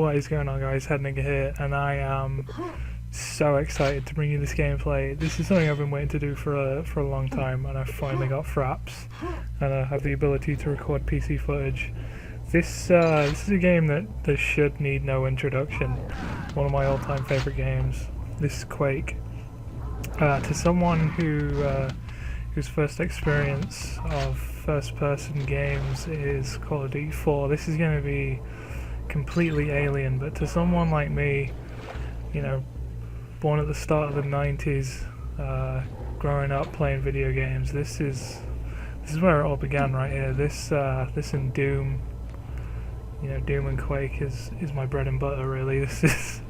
What is going on, guys? Hedninger here, and I am so excited to bring you this gameplay. This is something I've been waiting to do for a long time, and I've finally got fraps, and I have the ability to record PC footage. This is a game that should need no introduction. One of my all-time favorite games. This is Quake. To someone whose first experience of first-person games is Call of Duty 4, this is going to be completely alien, but to someone like me, you know, born at the start of the 90s, growing up playing video games, this is where it all began right here. This and Doom, you know, Doom and Quake is my bread and butter, really. This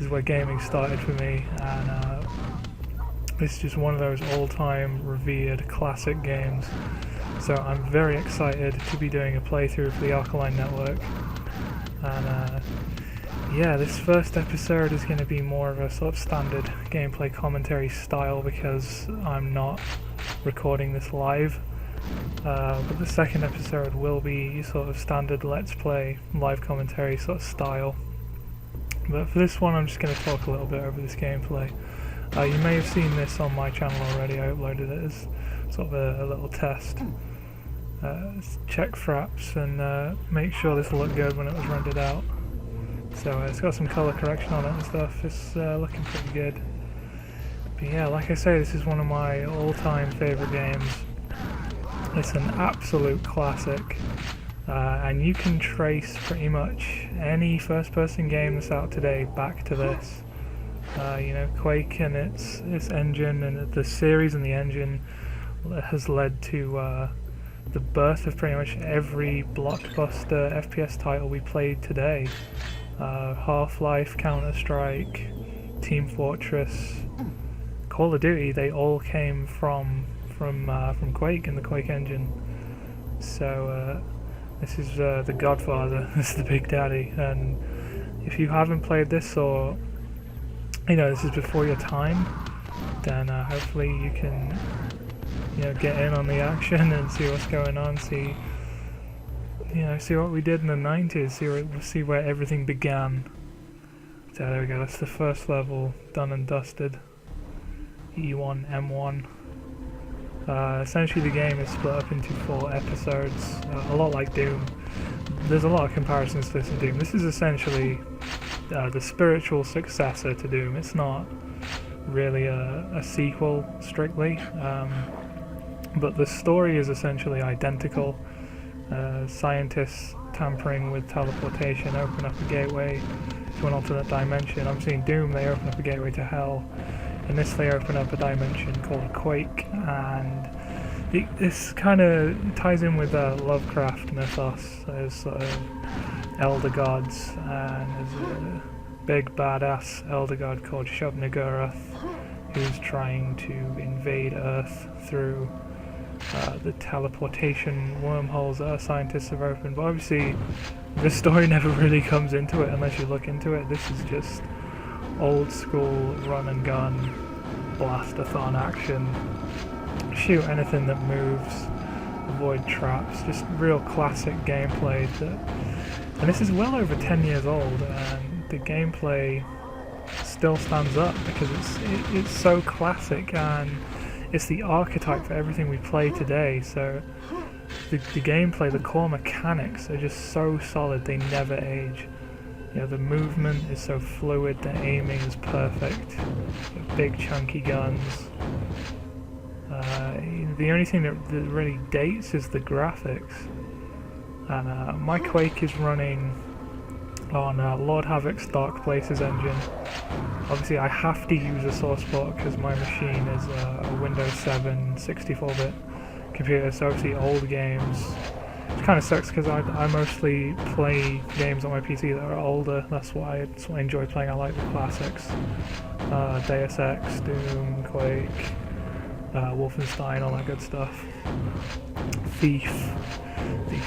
is where gaming started for me, and it's just one of those all-time revered classic games. So I'm very excited to be doing a playthrough for the Alkaline Network. And yeah, this first episode is going to be more of a sort of standard gameplay commentary style because I'm not recording this live. But the second episode will be sort of standard Let's Play live commentary sort of style. But for this one, I'm just going to talk a little bit over this gameplay. You may have seen this on my channel already. I uploaded it as sort of a little test. Check fraps and make sure this will look good when it was rendered out. So it's got some colour correction on it and stuff. It's looking pretty good. But yeah, like I say, this is one of my all-time favourite games. It's an absolute classic, and you can trace pretty much any first-person game that's out today back to this. You know, Quake and its engine and the series and the engine has led to the birth of pretty much every blockbuster FPS title we played today. Half-Life, Counter-Strike, Team Fortress, Call of Duty, they all came from Quake and the Quake engine. So this is the Godfather, this is the Big Daddy, and if you haven't played this, or you know, this is before your time, then hopefully you can, you know, get in on the action and see what's going on, see what we did in the 90s, see where everything began. So there we go, that's the first level done and dusted. E1M1. Essentially the game is split up into 4 episodes, a lot like Doom. There's a lot of comparisons to this in Doom. This is essentially the spiritual successor to Doom. It's not really a sequel strictly, but the story is essentially identical. Scientists tampering with teleportation open up a gateway to an alternate dimension. Obviously in Doom they open up a gateway to hell. In this they open up a dimension called Quake, and this kind of ties in with Lovecraft mythos. There's sort of elder gods, and there's a big badass elder god called Shub-Niggurath who's trying to invade Earth through the teleportation wormholes that our scientists have opened. But obviously the story never really comes into it unless you look into it. This is just old school run and gun blastathon action. Shoot anything that moves, avoid traps, just real classic gameplay. And this is well over 10 years old, and the gameplay still stands up because it's so classic, and it's the archetype for everything we play today. So the gameplay, the core mechanics are just so solid, they never age. You know, the movement is so fluid, the aiming is perfect, big chunky guns. The only thing that really dates is the graphics. And my Quake is running on Lord Havoc's Dark Places engine. Obviously I have to use a source port because my machine is a Windows 7 64-bit computer, so obviously old games. It kind of sucks because I mostly play games on my PC that are older. That's what I enjoy playing. I like the classics. Deus Ex, Doom, Quake, Wolfenstein, all that good stuff. Thief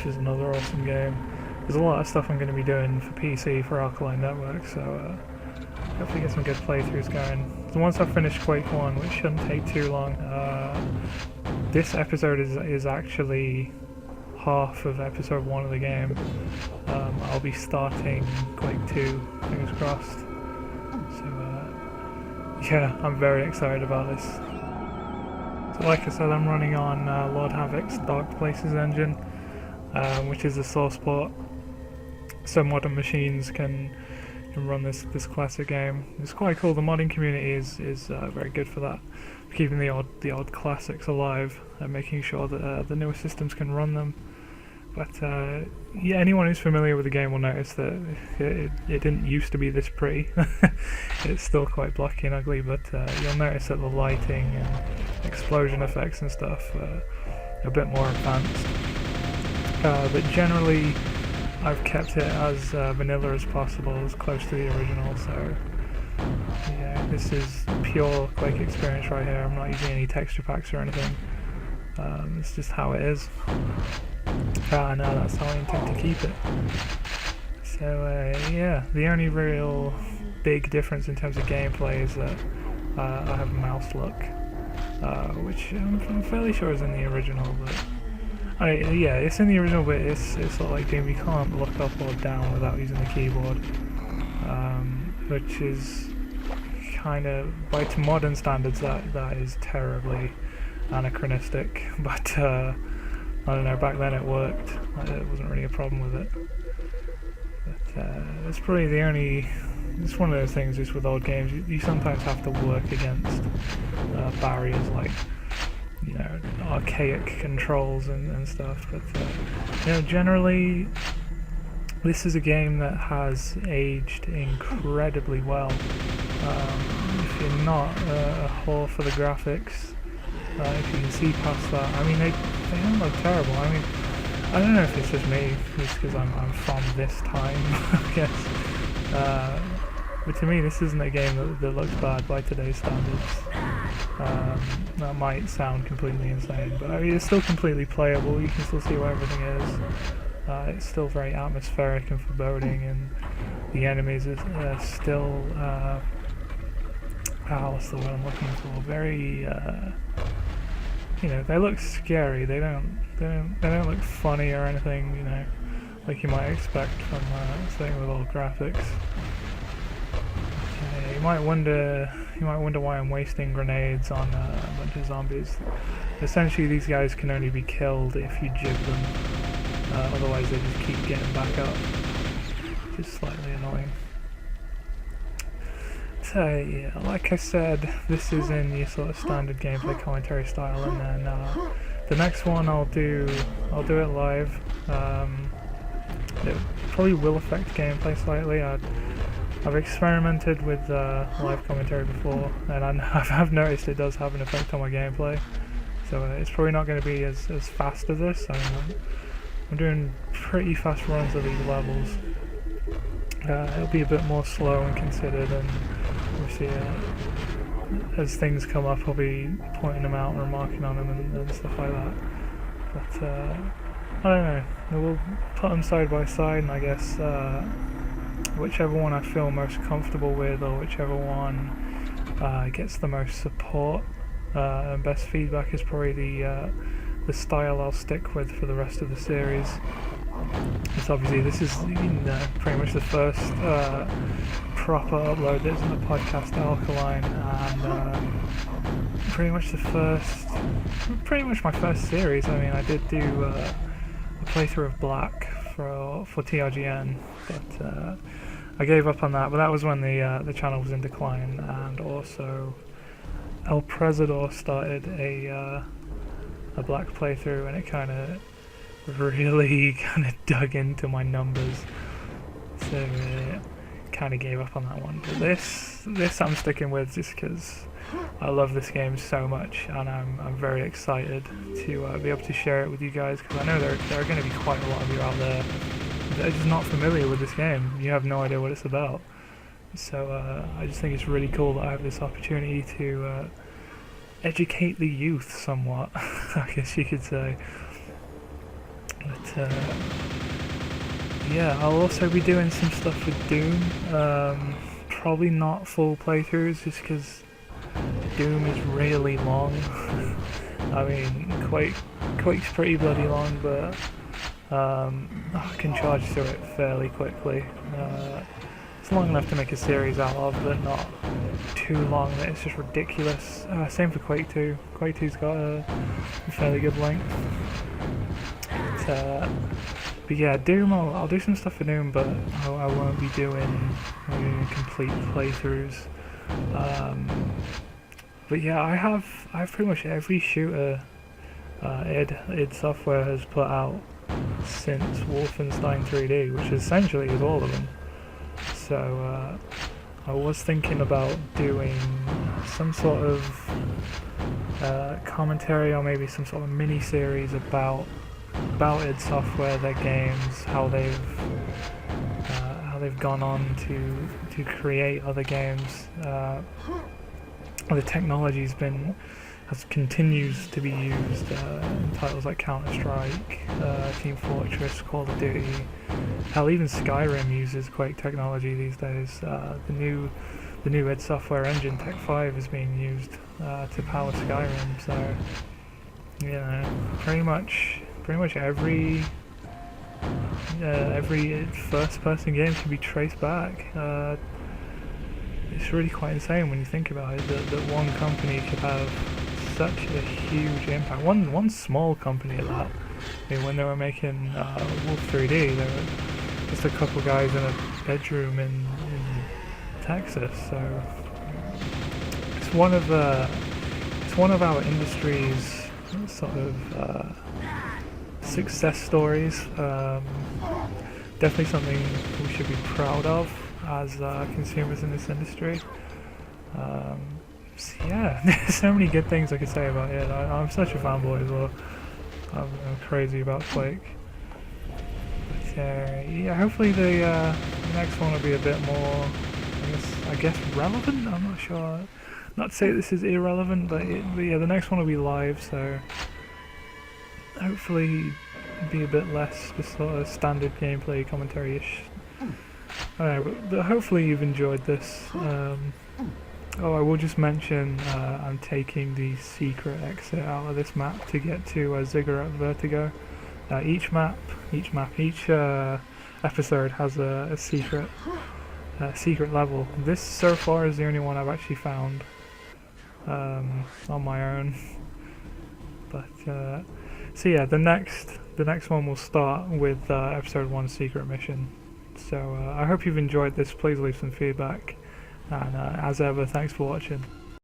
is another awesome game. There's a lot of stuff I'm going to be doing for PC for Alkaline Network, so hopefully get some good playthroughs going. So once I finish Quake 1, which shouldn't take too long, this episode is actually half of episode 1 of the game, I'll be starting Quake 2, fingers crossed. So yeah, I'm very excited about this. So like I said, I'm running on Lord Havoc's Dark Places engine, which is a source port, so modern machines can run this classic game. It's quite cool. The modding community is very good for that, keeping the odd classics alive and making sure that the newer systems can run them. But yeah, anyone who's familiar with the game will notice that it didn't used to be this pretty. It's still quite blocky and ugly, but you'll notice that the lighting and explosion effects and stuff are a bit more advanced. But generally, I've kept it as vanilla as possible, as close to the original, so yeah, this is pure Quake experience right here. I'm not using any texture packs or anything. It's just how it is. And that's how I intend to keep it. So yeah, the only real big difference in terms of gameplay is that I have mouse look, which I'm fairly sure is in the original, but yeah, it's in the original, but it's sort of like Doom. You can't look up or down without using the keyboard, which is kind of, by to modern standards, that is terribly anachronistic. But I don't know, back then it worked. It wasn't really a problem with it. But it's probably the only. It's one of those things just with old games. You sometimes have to work against barriers like, you know, archaic controls and stuff, but you know, generally this is a game that has aged incredibly well. If you're not a whore for the graphics, if you can see past that, I mean, they don't look terrible. I mean, I don't know if it's just me, just because I'm from this time, I guess. But to me, this isn't a game that looks bad by today's standards. That might sound completely insane, but I mean, it's still completely playable. You can still see what everything is. It's still very atmospheric and foreboding, and the enemies are still, what's the word I'm looking for? Very, you know, they look scary. They don't look funny or anything, you know, like you might expect from something with old graphics. You might wonder why I'm wasting grenades on a bunch of zombies. Essentially, these guys can only be killed if you jib them. Otherwise, they just keep getting back up. Which is slightly annoying. So yeah, like I said, this is in the sort of standard gameplay commentary style, and then the next one I'll do it live. It probably will affect gameplay slightly. I've experimented with live commentary before, and I've noticed it does have an effect on my gameplay. So it's probably not going to be as fast as this. I mean, I'm doing pretty fast runs of these levels. It'll be a bit more slow and considered, and obviously as things come up, I'll be pointing them out and remarking on them and stuff like that. But I don't know. We'll put them side by side, and I guess whichever one I feel most comfortable with, or whichever one gets the most support and best feedback, is probably the style I'll stick with for the rest of the series. So obviously this is pretty much the first proper upload that's in the podcast Alkaline, and pretty much my first series. I mean, I did do a playthrough of Black for TRGN, but I gave up on that. But that was when the channel was in decline, and also El Presador started a Black playthrough, and it kind of really dug into my numbers, so kind of gave up on that one. But this I'm sticking with just because I love this game so much, and I'm very excited to be able to share it with you guys, because I know there are going to be quite a lot of you out there that are just not familiar with this game. You have no idea what it's about. So I just think it's really cool that I have this opportunity to educate the youth somewhat, I guess you could say. But yeah, I'll also be doing some stuff with Doom. Probably not full playthroughs, just because Doom is really long. I mean, Quake's pretty bloody long, but I can charge through it fairly quickly. It's long enough to make a series out of, but not too long that it's just ridiculous. Same for Quake 2. Quake 2's got a fairly good length. But yeah, Doom, I'll do some stuff for Doom, but I won't be doing complete playthroughs. But yeah, I have pretty much every shooter id Software has put out since Wolfenstein 3D, which essentially is all of them. So I was thinking about doing some sort of commentary, or maybe some sort of mini-series about id Software, their games, how they've gone on to create other games. The technology's continues to be used in titles like Counter-Strike, Team Fortress, Call of Duty. Hell, even Skyrim uses Quake technology these days. The new id Software engine, Tech 5, is being used to power Skyrim. So, you know, pretty much every first-person game can be traced back. It's really quite insane when you think about it, that one company could have such a huge impact. One small company at that. I mean, when they were making Wolf 3D, they were just a couple guys in a bedroom in Texas. So it's one of our industry's sort of success stories. Definitely something we should be proud of as consumers in this industry. So yeah, there's so many good things I could say about it. I'm such a fanboy as well. I'm crazy about Quake. But yeah, hopefully the next one will be a bit more, I guess relevant. I'm not sure. Not to say this is irrelevant, but yeah, the next one will be live, so hopefully be a bit less just sort of standard gameplay commentary-ish. But hopefully you've enjoyed this. I will just mention I'm taking the secret exit out of this map to get to Ziggurat Vertigo. Each episode has a secret level. This so far is the only one I've actually found on my own. But so yeah, the next one will start with episode 1 secret mission. So I hope you've enjoyed this. Please leave some feedback, and as ever, thanks for watching.